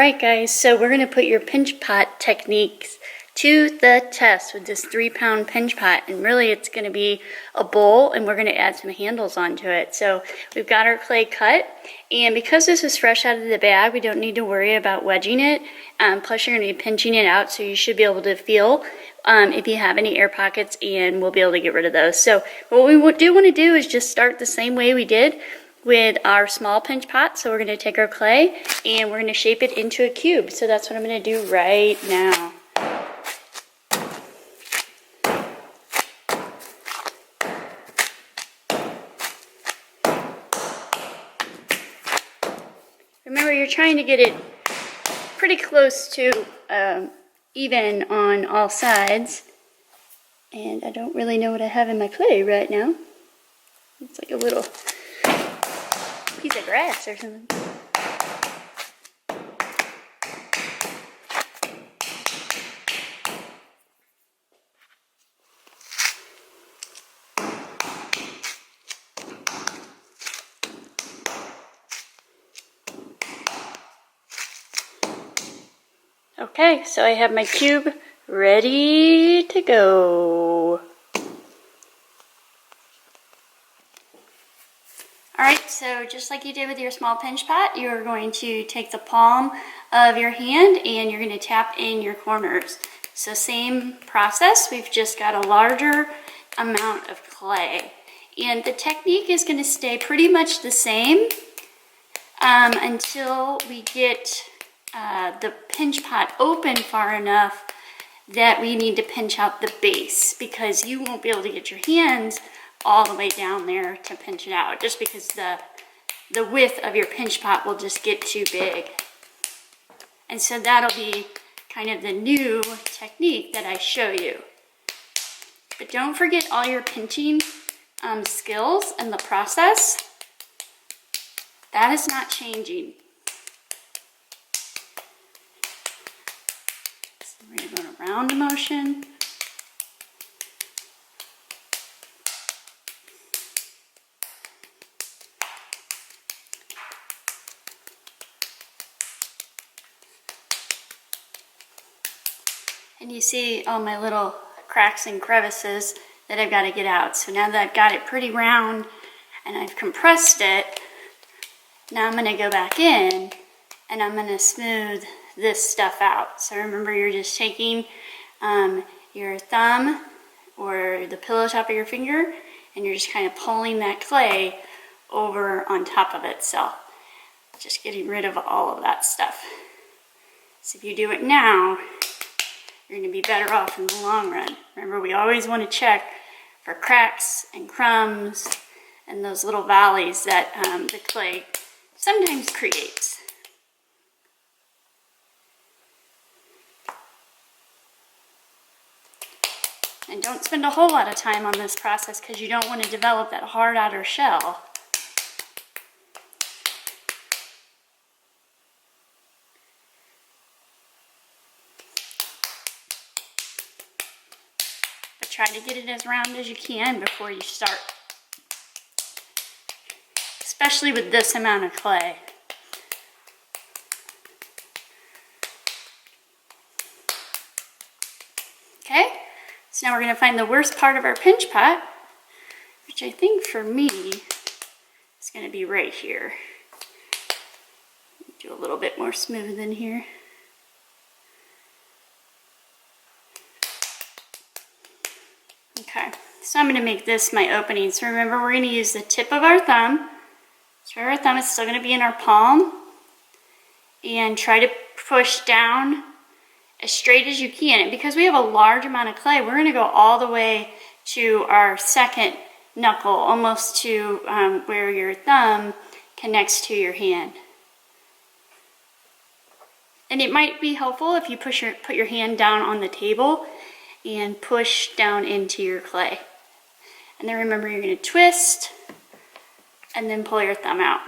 Alright guys, so we're going to put your pinch pot techniques to the test with this 3-pound pinch pot, and really it's going to be a bowl and we're going to add some handles onto it. So we've got our clay cut, and because this is fresh out of the bag, we don't need to worry about wedging it. Plus you're going to be pinching it out, so you should be able to feel if you have any air pockets, and we'll be able to get rid of those. So what we do want to do is just start the same way we did with our small pinch pot. So we're going to take our clay and we're going to shape it into a cube. So that's what I'm going to do right now. Remember, you're trying to get it pretty close to even on all sides. And I don't really know what I have in my clay right now. It's like a little piece of grass or something. Okay, so I have my cube ready to go. Alright, so just like you did with your small pinch pot, you're going to take the palm of your hand and you're going to tap in your corners. So same process, we've just got a larger amount of clay. And the technique is going to stay pretty much the same until we get the pinch pot open far enough that we need to pinch out the base, because you won't be able to get your hands all the way down there to pinch it out, just because the width of your pinch pot will just get too big. And so that'll be kind of the new technique that I show you. But don't forget all your pinching skills and the process. That is not changing. So we're going to go around the motion. And you see all my little cracks and crevices that I've got to get out. So now that I've got it pretty round and I've compressed it, now I'm going to go back in and I'm going to smooth this stuff out. So remember, you're just taking your thumb or the pillow top of your finger and you're just kind of pulling that clay over on top of itself. Just getting rid of all of that stuff. So if you do it now, you're going to be better off in the long run. Remember, we always want to check for cracks and crumbs and those little valleys that the clay sometimes creates. And don't spend a whole lot of time on this process, because you don't want to develop that hard outer shell. Try to get it as round as you can before you start, especially with this amount of clay. Okay, so now we're going to find the worst part of our pinch pot, which I think for me is going to be right here. Do a little bit more smooth in here. Okay, so I'm going to make this my opening. So remember, we're going to use the tip of our thumb. So our thumb is still going to be in our palm. And try to push down as straight as you can. And because we have a large amount of clay, we're going to go all the way to our second knuckle, almost to where your thumb connects to your hand. And it might be helpful if you put your hand down on the table and push down into your clay. And then remember, you're going to twist and then pull your thumb out.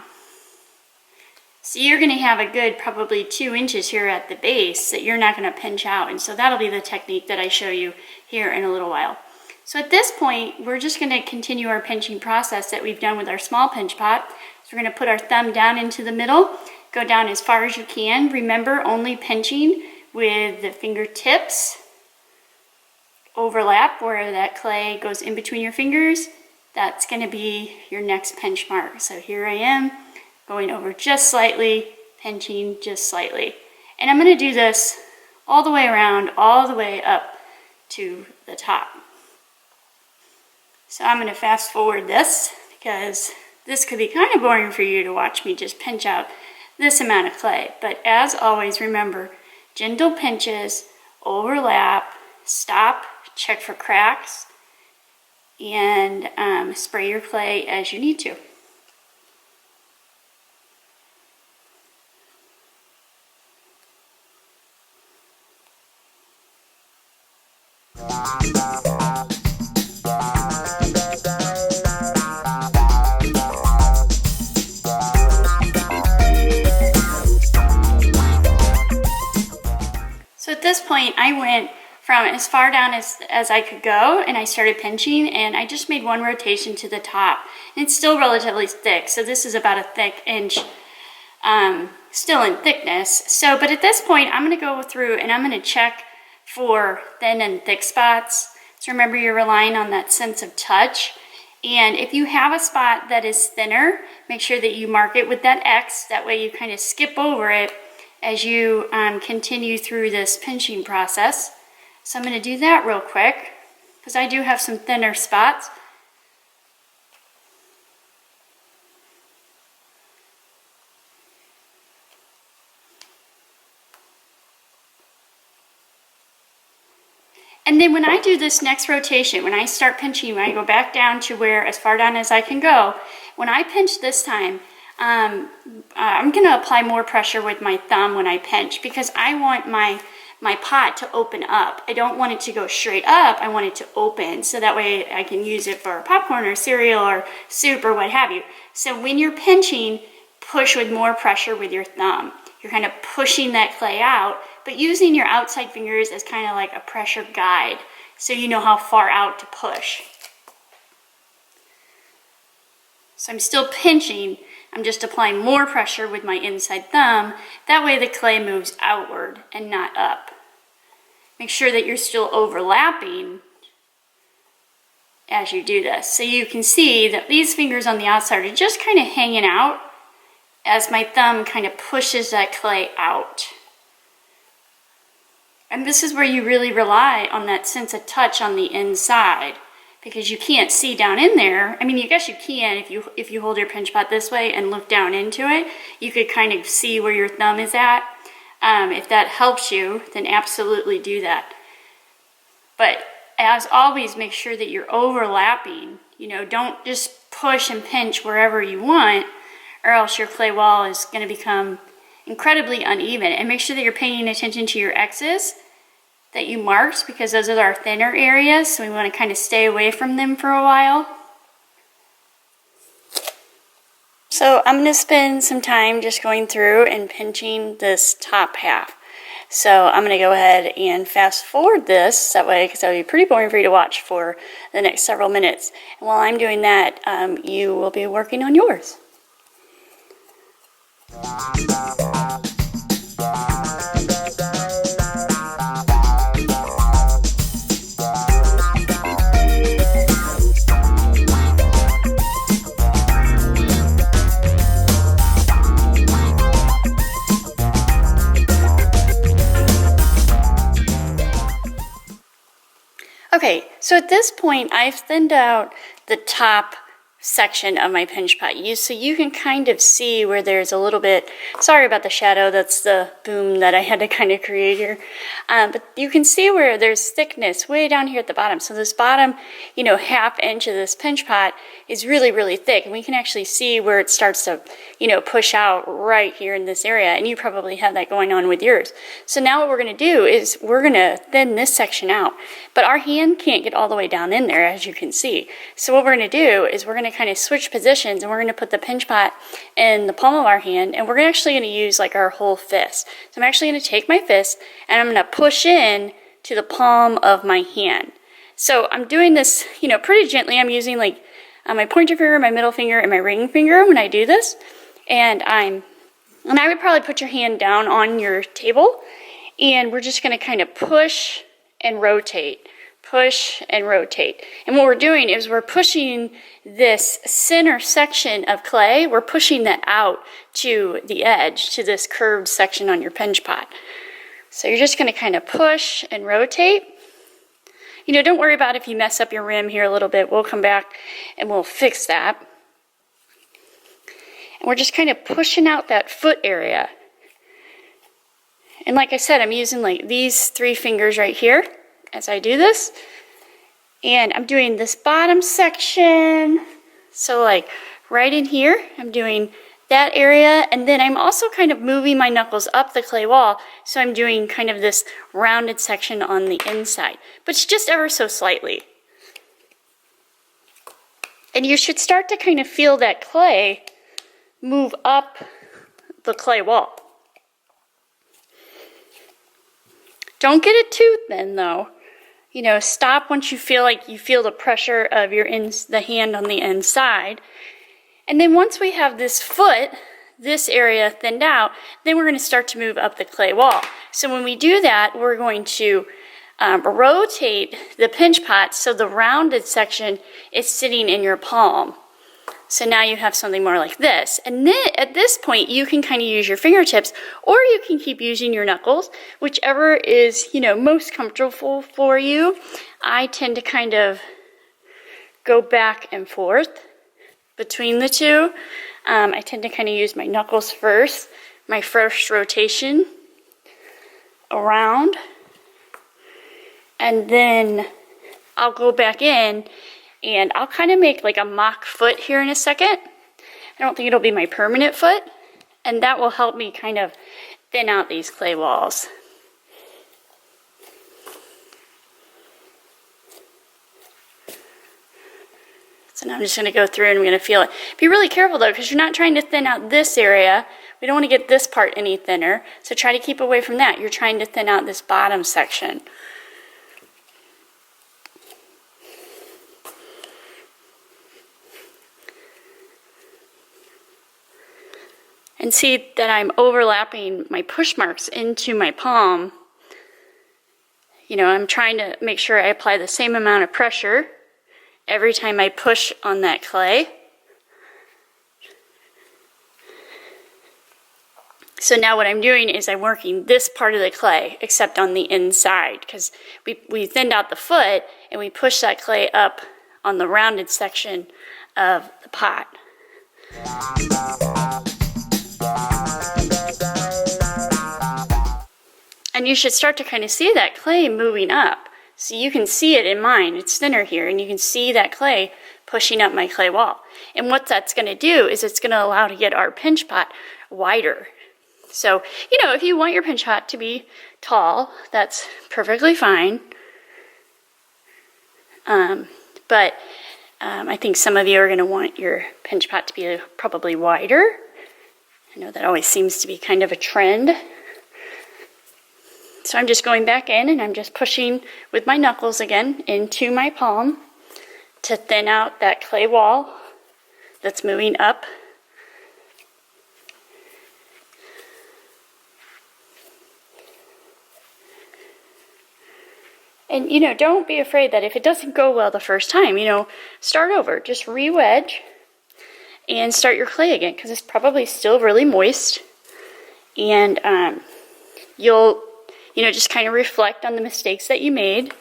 So you're going to have a good probably 2 inches here at the base that you're not going to pinch out. And so that'll be the technique that I show you here in a little while. So at this point, we're just going to continue our pinching process that we've done with our small pinch pot. So we're going to put our thumb down into the middle go down as far as you can. Remember, only pinching with the fingertips. Overlap where that clay goes in between your fingers. That's going to be your next pinch mark. So here I am, going over just slightly, pinching just slightly. And I'm going to do this all the way around, all the way up to the top. So I'm going to fast forward this because this could be kind of boring for you to watch me just pinch out this amount of clay. But as always, remember, gentle pinches, overlap, stop, check for cracks, and spray your clay as you need to. So at this point, I went from as far down as I could go, and I started pinching, and I just made one rotation to the top. And it's still relatively thick, so this is about a thick inch, still in thickness. So, but at this point, I'm going to go through and I'm going to check for thin and thick spots. So remember, you're relying on that sense of touch. And if you have a spot that is thinner, make sure that you mark it with that X. That way you kind of skip over it as you continue through this pinching process. So I'm going to do that real quick because I do have some thinner spots. And then when I do this next rotation, when I start pinching, when I go back down to where as far down as I can go, when I pinch this time, I'm going to apply more pressure with my thumb when I pinch because I want my pot to open up. I don't want it to go straight up. I want it to open so that way I can use it for popcorn or cereal or soup or what have you. So when you're pinching, push with more pressure with your thumb. You're kind of pushing that clay out, but using your outside fingers as kind of like a pressure guide so you know how far out to push. So I'm still pinching. I'm just applying more pressure with my inside thumb. That way the clay moves outward and not up. Make sure that you're still overlapping as you do this. So you can see that these fingers on the outside are just kind of hanging out as my thumb kind of pushes that clay out. And this is where you really rely on that sense of touch on the inside, because you can't see down in there. I mean, I guess you can if you hold your pinch pot this way and look down into it. You could kind of see where your thumb is at. If that helps you, then absolutely do that. But as always, make sure that you're overlapping. You know, don't just push and pinch wherever you want, or else your clay wall is going to become incredibly uneven. And make sure that you're paying attention to your X's that you marked, because those are our thinner areas, so we want to kind of stay away from them for a while. So I'm going to spend some time just going through and pinching this top half. So I'm going to go ahead and fast forward this that way, because that would be pretty boring for you to watch for the next several minutes. And while I'm doing that, you will be working on yours. Okay, so at this point, I've thinned out the top section of my pinch pot, so you can kind of see where there's a little bit, sorry about the shadow, that's the boom that I had to kind of create here, but you can see where there's thickness way down here at the bottom. So this bottom, you know, half inch of this pinch pot is really, really thick, and we can actually see where it starts to, you know, push out right here in this area, and you probably have that going on with yours. So now what we're going to do is we're going to thin this section out, but our hand can't get all the way down in there, as you can see. So what we're going to do is we're going to kind of switch positions, and we're going to put the pinch pot in the palm of our hand, and we're actually going to use like our whole fist. So I'm actually going to take my fist and I'm going to push in to the palm of my hand. So I'm doing this, you know, pretty gently. I'm using like my pointer finger, my middle finger, and my ring finger when I do this, and I'm And I would probably put your hand down on your table, and we're just going to kind of push and rotate, push and rotate. And what we're doing is we're pushing this center section of clay, we're pushing that out to the edge, to this curved section on your pinch pot. So you're just going to kind of push and rotate. You know, don't worry about if you mess up your rim here a little bit. We'll come back and we'll fix that. And we're just kind of pushing out that foot area. And like I said, I'm using like these 3 fingers right here as I do this. And I'm doing this bottom section. So like right in here, I'm doing that area. And then I'm also kind of moving my knuckles up the clay wall. So I'm doing kind of this rounded section on the inside, but it's just ever so slightly. And you should start to kind of feel that clay move up the clay wall. Don't get it too thin though. You know, stop once you feel like you feel the pressure of the hand on the inside. And then once we have this foot, this area thinned out, then we're going to start to move up the clay wall. So when we do that, we're going to rotate the pinch pot so the rounded section is sitting in your palm. So now you have something more like this. And then at this point, you can kind of use your fingertips, or you can keep using your knuckles, whichever is, you know, most comfortable for you. I tend to kind of go back and forth between the two. I tend to kind of use my knuckles first, my first rotation around, and then I'll go back in and I'll kind of make like a mock foot here in a second. I don't think it'll be my permanent foot, and that will help me kind of thin out these clay walls. So now I'm just going to go through and I'm going to feel it. Be really careful though, because you're not trying to thin out this area. We don't want to get this part any thinner, so try to keep away from that. You're trying to thin out this bottom section. And see that I'm overlapping my push marks into my palm. You know, I'm trying to make sure I apply the same amount of pressure every time I push on that clay. So now what I'm doing is I'm working this part of the clay, except on the inside, because we thinned out the foot and we push that clay up on the rounded section of the pot. And you should start to kind of see that clay moving up. So you can see it in mine, it's thinner here, and you can see that clay pushing up my clay wall. And what that's going to do is it's going to allow to get our pinch pot wider. So, you know, if you want your pinch pot to be tall, that's perfectly fine. But I think some of you are going to want your pinch pot to be probably wider. I know that always seems to be kind of a trend. So I'm just going back in and I'm just pushing with my knuckles again into my palm to thin out that clay wall that's moving up. And, you know, don't be afraid that if it doesn't go well the first time, you know, start over. Just re-wedge and start your clay again, because it's probably still really moist. And you'll, you know, just kind of reflect on the mistakes that you made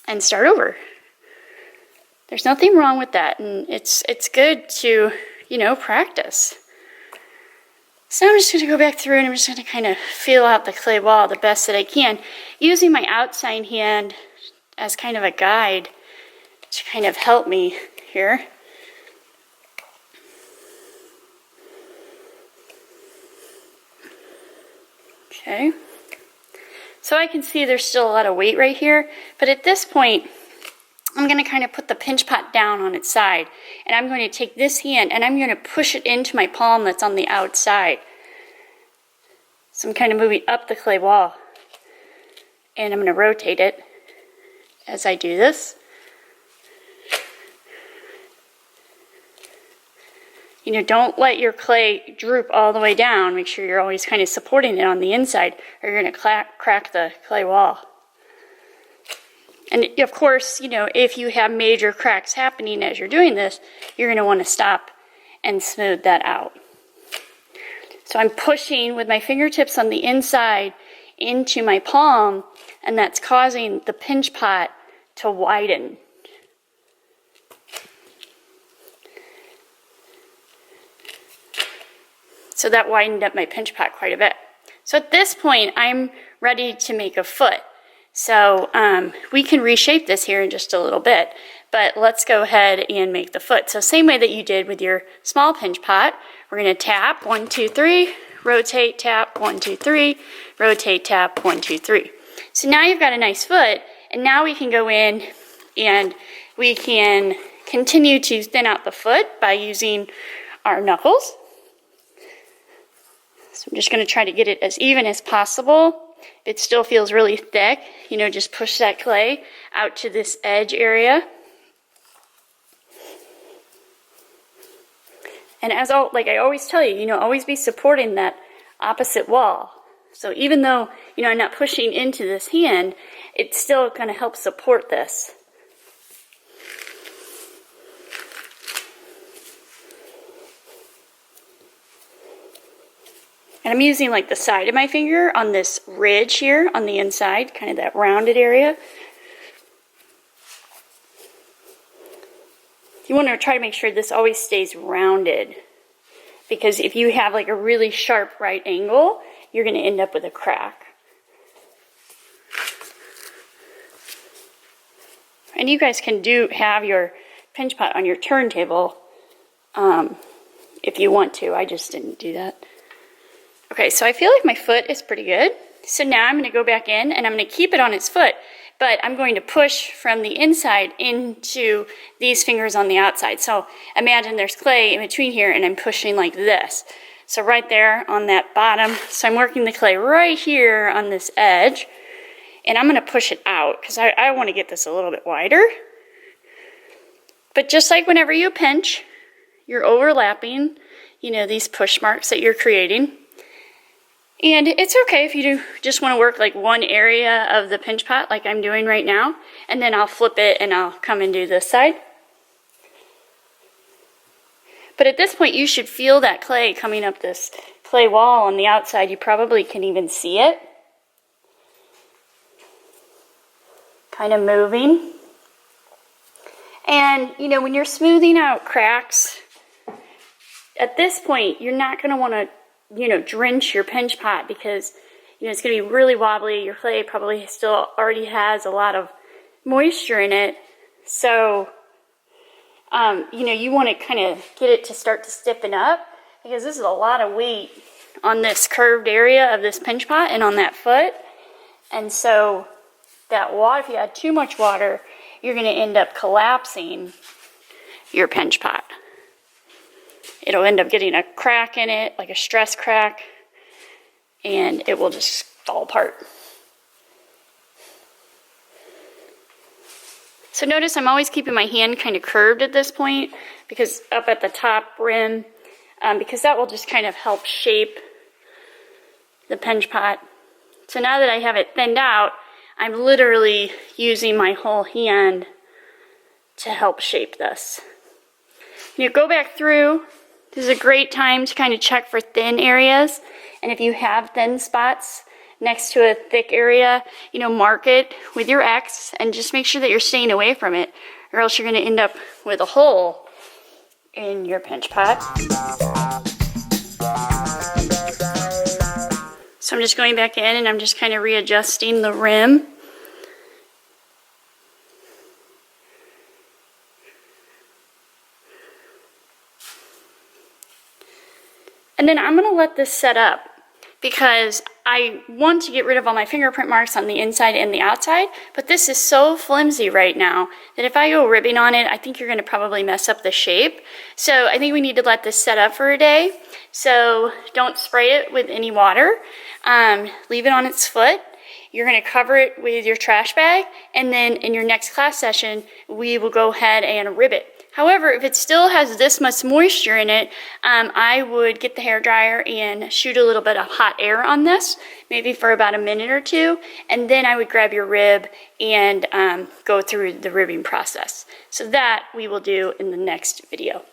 and start over. There's nothing wrong with that, and it's good to, you know, practice. So I'm just going to go back through and I'm just going to kind of feel out the clay wall the best that I can, using my outside hand as kind of a guide to kind of help me here. Okay. So I can see there's still a lot of weight right here, but at this point, I'm going to kind of put the pinch pot down on its side, and I'm going to take this hand and I'm going to push it into my palm that's on the outside. So I'm kind of moving up the clay wall, and I'm going to rotate it as I do this. You know, don't let your clay droop all the way down. Make sure you're always kind of supporting it on the inside, or you're going to crack the clay wall. And of course, you know, if you have major cracks happening as you're doing this, you're going to want to stop and smooth that out. So I'm pushing with my fingertips on the inside into my palm, and that's causing the pinch pot to widen. So that widened up my pinch pot quite a bit. So at this point, I'm ready to make a foot. So we can reshape this here in just a little bit, but let's go ahead and make the foot. So same way that you did with your small pinch pot, we're going to tap 1, 2, 3, rotate, tap 1, 2, 3, rotate, tap 1, 2, 3. So now you've got a nice foot, and now we can go in and we can continue to thin out the foot by using our knuckles. So I'm just going to try to get it as even as possible. If it still feels really thick, you know, just push that clay out to this edge area. And like I always tell you, you know, always be supporting that opposite wall. So even though, you know, I'm not pushing into this hand, it's still going to help support this. And I'm using like the side of my finger on this ridge here on the inside, kind of that rounded area. You want to try to make sure this always stays rounded, because if you have like a really sharp right angle, you're going to end up with a crack. And you guys can have your pinch pot on your turntable if you want to. I just didn't do that. Okay, so I feel like my foot is pretty good. So now I'm going to go back in and I'm going to keep it on its foot, but I'm going to push from the inside into these fingers on the outside. So imagine there's clay in between here and I'm pushing like this. So right there on that bottom, so I'm working the clay right here on this edge, and I'm going to push it out because I want to get this a little bit wider. But just like whenever you pinch, you're overlapping, you know, these push marks that you're creating. And it's okay if you just want to work like one area of the pinch pot like I'm doing right now, and then I'll flip it and I'll come and do this side. But at this point you should feel that clay coming up this clay wall on the outside. You probably can even see it. Kind of moving. And you know, when you're smoothing out cracks, at this point you're not going to want to, you know, drench your pinch pot, because, you know, it's going to be really wobbly. Your clay probably still already has a lot of moisture in it. So, you know, you want to kind of get it to start to stiffen up, because this is a lot of weight on this curved area of this pinch pot and on that foot. And so that water, if you add too much water, you're going to end up collapsing your pinch pot. It'll end up getting a crack in it, like a stress crack, and it will just fall apart. So notice I'm always keeping my hand kind of curved at this point, because up at the top rim, because that will just kind of help shape the pinch pot. So now that I have it thinned out, I'm literally using my whole hand to help shape this. You go back through. This is a great time to kind of check for thin areas, and if you have thin spots next to a thick area, you know, mark it with your X and just make sure that you're staying away from it, or else you're going to end up with a hole in your pinch pot. So I'm just going back in and I'm just kind of readjusting the rim. And then I'm going to let this set up, because I want to get rid of all my fingerprint marks on the inside and the outside, but this is so flimsy right now that if I go ribbing on it, I think you're going to probably mess up the shape. So I think we need to let this set up for a day. So don't spray it with any water. Leave it on its foot. You're going to cover it with your trash bag, and then in your next class session, we will go ahead and rib it. However, if it still has this much moisture in it, I would get the hair dryer and shoot a little bit of hot air on this, maybe for about a minute or two, and then I would grab your rib and go through the ribbing process. So that we will do in the next video.